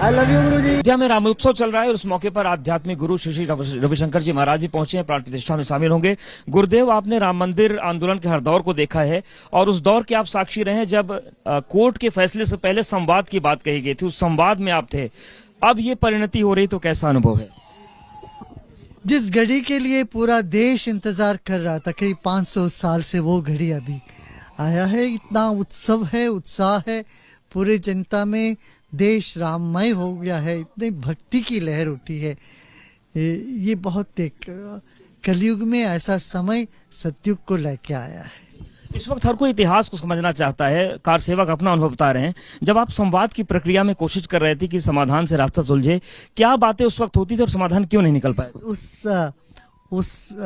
I love you गुरु जी। अयोध्या में रामोत्सव चल रहा है और इस मौके पर आध्यात्मिक गुरु श्री श्री रविशंकर जी महाराज भी पहुंचे हैं, प्राण प्रतिष्ठा में शामिल होंगे। गुरुदेव, आपने राम मंदिर आंदोलन के हर दौर को देखा है और उस दौर के आप साक्षी रहे हैं जब कोर्ट के फैसले से पहले संवाद की बात कही गई थी, उस संवाद में आप थे। अब ये परिणति हो रही तो कैसा अनुभव है? जिस घड़ी के लिए पूरा देश इंतजार कर रहा था, करीब 500 साल से, वो घड़ी अभी आया है। इतना उत्सव है, उत्साह है पूरे जनता में, देश राममय हो गया है, इतनी भक्ति की लहर उठी है। ये बहुत एक कलयुग में ऐसा समय सतयुग को लेके आया है। इस वक्त हर कोई इतिहास को समझना चाहता है। कार सेवक अपना अनुभव बता रहे हैं, जब आप संवाद की प्रक्रिया में कोशिश कर रहे थे कि समाधान से रास्ता सुलझे, क्या बातें उस वक्त होती थी और समाधान क्यों नहीं निकल पाए? उस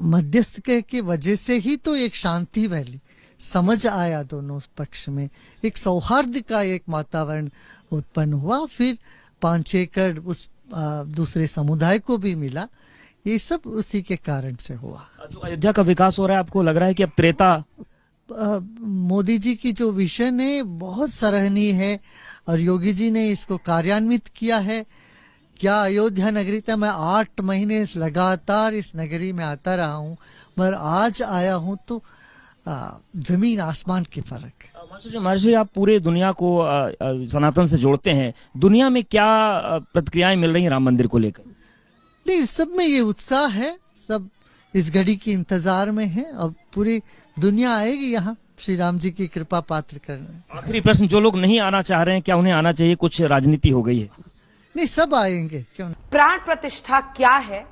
मध्यस्थ की वजह से ही तो एक शांति फैली, समझ आया दोनों पक्ष में, एक सौहार्द का एक वातावरण उत्पन्न हुआ। फिर 5 एकड़ उस दूसरे समुदाय को भी मिला। ये सब उसी के कारण से हुआ। जो अयोध्या का विकास हो रहा है, आपको लग रहा है कि अब त्रेता? मोदी जी की जो विजन है बहुत सराहनीय है और योगी जी ने इसको कार्यान्वित किया है। क्या अयोध्या नगरी था, मैं 8 महीने लगातार इस नगरी में आता रहा हूँ, मगर आज आया हूँ तो जमीन आसमान की फर्क। महर्षि, आप पूरे दुनिया को सनातन से जोड़ते हैं, दुनिया में क्या प्रतिक्रियाएं मिल रही हैं राम मंदिर को लेकर? नहीं, सब में ये उत्साह है, सब इस घड़ी की इंतजार में है। अब पूरी दुनिया आएगी यहाँ श्री राम जी की कृपा पात्र करने। आखिरी प्रश्न, जो लोग नहीं आना चाह रहे हैं, क्या उन्हें आना चाहिए? कुछ राजनीति हो गई है? नहीं, सब आएंगे, क्यों नहीं? प्राण प्रतिष्ठा क्या है?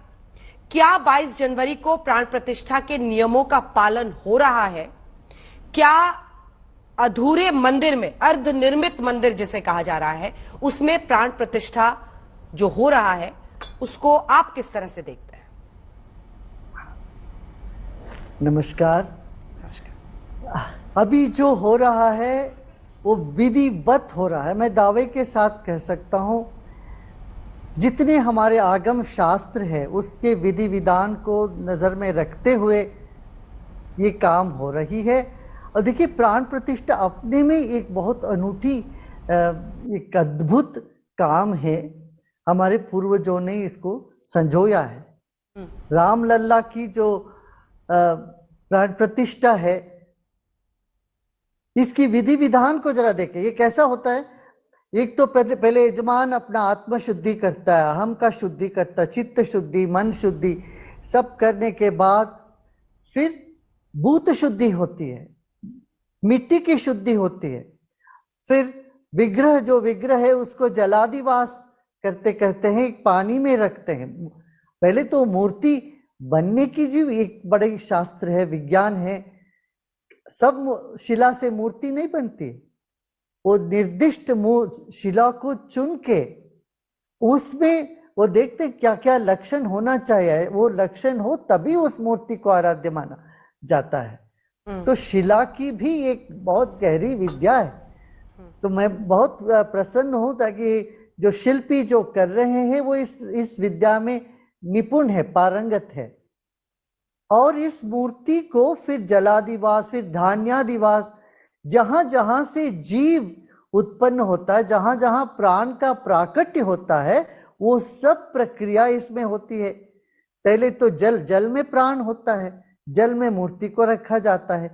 क्या 22 जनवरी को प्राण प्रतिष्ठा के नियमों का पालन हो रहा है? क्या अधूरे मंदिर में, अर्धनिर्मित मंदिर जिसे कहा जा रहा है, उसमें प्राण प्रतिष्ठा जो हो रहा है उसको आप किस तरह से देखते हैं? नमस्कार। अभी जो हो रहा है वो विधिवत हो रहा है। मैं दावे के साथ कह सकता हूं, जितने हमारे आगम शास्त्र है उसके विधि विधान को नज़र में रखते हुए ये काम हो रही है। और देखिए, प्राण प्रतिष्ठा अपने में एक बहुत अनूठी, एक अद्भुत काम है। हमारे पूर्वजों ने इसको संजोया है। रामलला की जो प्राण प्रतिष्ठा है, इसकी विधि विधान को जरा देखें। ये कैसा होता है? एक तो पहले यजमान अपना आत्म शुद्धि करता है, अहम का शुद्धि करता है, चित्त शुद्धि, मन शुद्धि, सब करने के बाद फिर भूत शुद्धि होती है, मिट्टी की शुद्धि होती है। फिर विग्रह, जो विग्रह है उसको जलादिवास करते करते हैं, एक पानी में रखते हैं। पहले तो मूर्ति बनने की जो एक बड़ी शास्त्र है, विज्ञान है। सब शिला से मूर्ति नहीं बनती, वो निर्दिष्ट शिला को चुन के उसमें वो देखते क्या क्या लक्षण होना चाहिए, वो लक्षण हो तभी उस मूर्ति को आराध्य माना जाता है। तो शिला की भी एक बहुत गहरी विद्या है। तो मैं बहुत प्रसन्न हूं ताकि जो शिल्पी जो कर रहे हैं वो इस विद्या में निपुण है, पारंगत है। और इस मूर्ति को फिर जलादिवास, फिर धान्यादिवास, जहां जहां से जीव उत्पन्न होता है, जहां जहां प्राण का प्राकट्य होता है, वो सब प्रक्रिया इसमें होती है। पहले तो जल में प्राण होता है, जल में मूर्ति को रखा जाता है,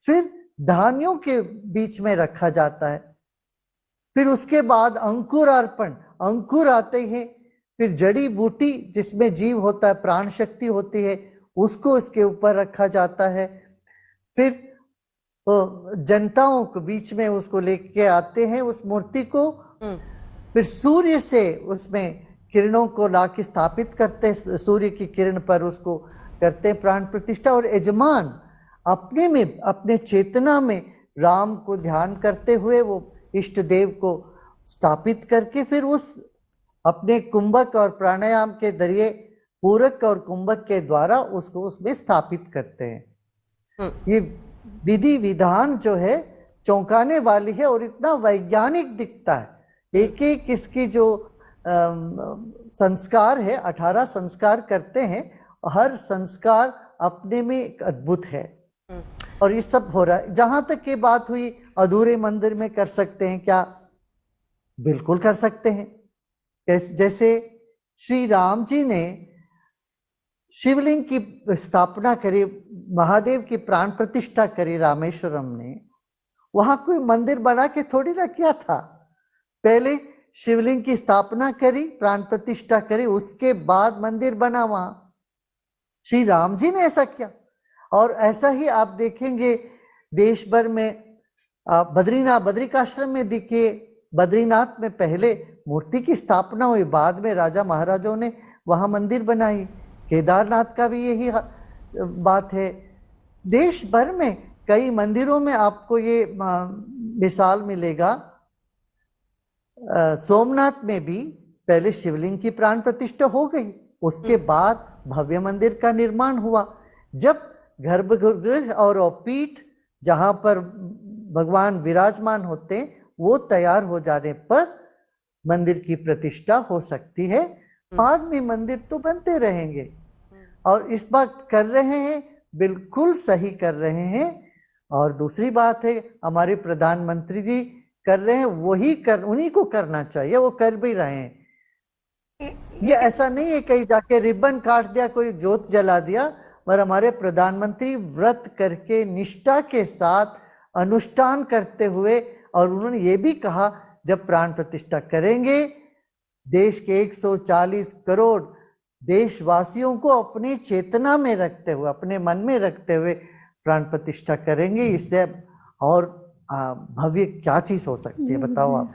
फिर धान्यों के बीच में रखा जाता है, फिर उसके बाद अंकुरार्पण, अंकुर आते हैं, फिर जड़ी बूटी जिसमें जीव होता है, प्राण शक्ति होती है, उसको इसके ऊपर रखा जाता है। फिर जनताओं के बीच में उसको लेके आते हैं उस मूर्ति को। फिर सूर्य से उसमें किरणों को लाके स्थापित करते हैं, सूर्य की किरण पर उसको करते हैं प्राण प्रतिष्ठा। और यजमान अपने में, अपने चेतना में राम को ध्यान करते हुए वो इष्ट देव को स्थापित करके फिर उस अपने कुंभक और प्राणायाम के जरिए, पूरक और कुंभक के द्वारा उसको उसमें स्थापित करते हैं। ये विधि विधान जो है चौंकाने वाली है और इतना वैज्ञानिक दिखता है। एक एक इसकी जो संस्कार है, 18 संस्कार करते हैं, हर संस्कार अपने में एक अद्भुत है। और ये सब हो रहा है। जहां तक ये बात हुई अधूरे मंदिर में कर सकते हैं क्या? बिल्कुल कर सकते हैं। जैसे श्री राम जी ने शिवलिंग की स्थापना करी, महादेव की प्राण प्रतिष्ठा करी रामेश्वरम में, वहां कोई मंदिर बना के थोड़ी ना किया था। पहले शिवलिंग की स्थापना करी, प्राण प्रतिष्ठा करी, उसके बाद मंदिर बना वहां। श्री राम जी ने ऐसा किया। और ऐसा ही आप देखेंगे देश भर में, बद्रिकाश्रम में देखिए, बद्रीनाथ में पहले मूर्ति की स्थापना हुई, बाद में राजा महाराजों ने वहां मंदिर बनाई। केदारनाथ का भी यही बात है। देश भर में कई मंदिरों में आपको ये मिसाल मिलेगा। सोमनाथ में भी पहले शिवलिंग की प्राण प्रतिष्ठा हो गई, उसके बाद भव्य मंदिर का निर्माण हुआ। जब गर्भगृह और पीठ जहां पर भगवान विराजमान होते हैं वो तैयार हो जाने पर मंदिर की प्रतिष्ठा हो सकती है। बाद में मंदिर तो बनते रहेंगे। और इस बात कर रहे हैं, बिल्कुल सही कर रहे हैं। और दूसरी बात है, हमारे प्रधानमंत्री जी कर रहे हैं, उन्हीं को करना चाहिए, वो कर भी रहे हैं। ये ऐसा नहीं है कहीं जाके रिबन काट दिया, कोई जोत जला दिया, पर हमारे प्रधानमंत्री व्रत करके निष्ठा के साथ अनुष्ठान करते हुए, और उन्होंने ये भी कहा जब प्राण प्रतिष्ठा करेंगे देश के 140 करोड़ देशवासियों को अपनी चेतना में रखते हुए, अपने मन में रखते हुए प्राण प्रतिष्ठा करेंगे। इससे और भव्य क्या चीज हो सकती है, बताओ आप।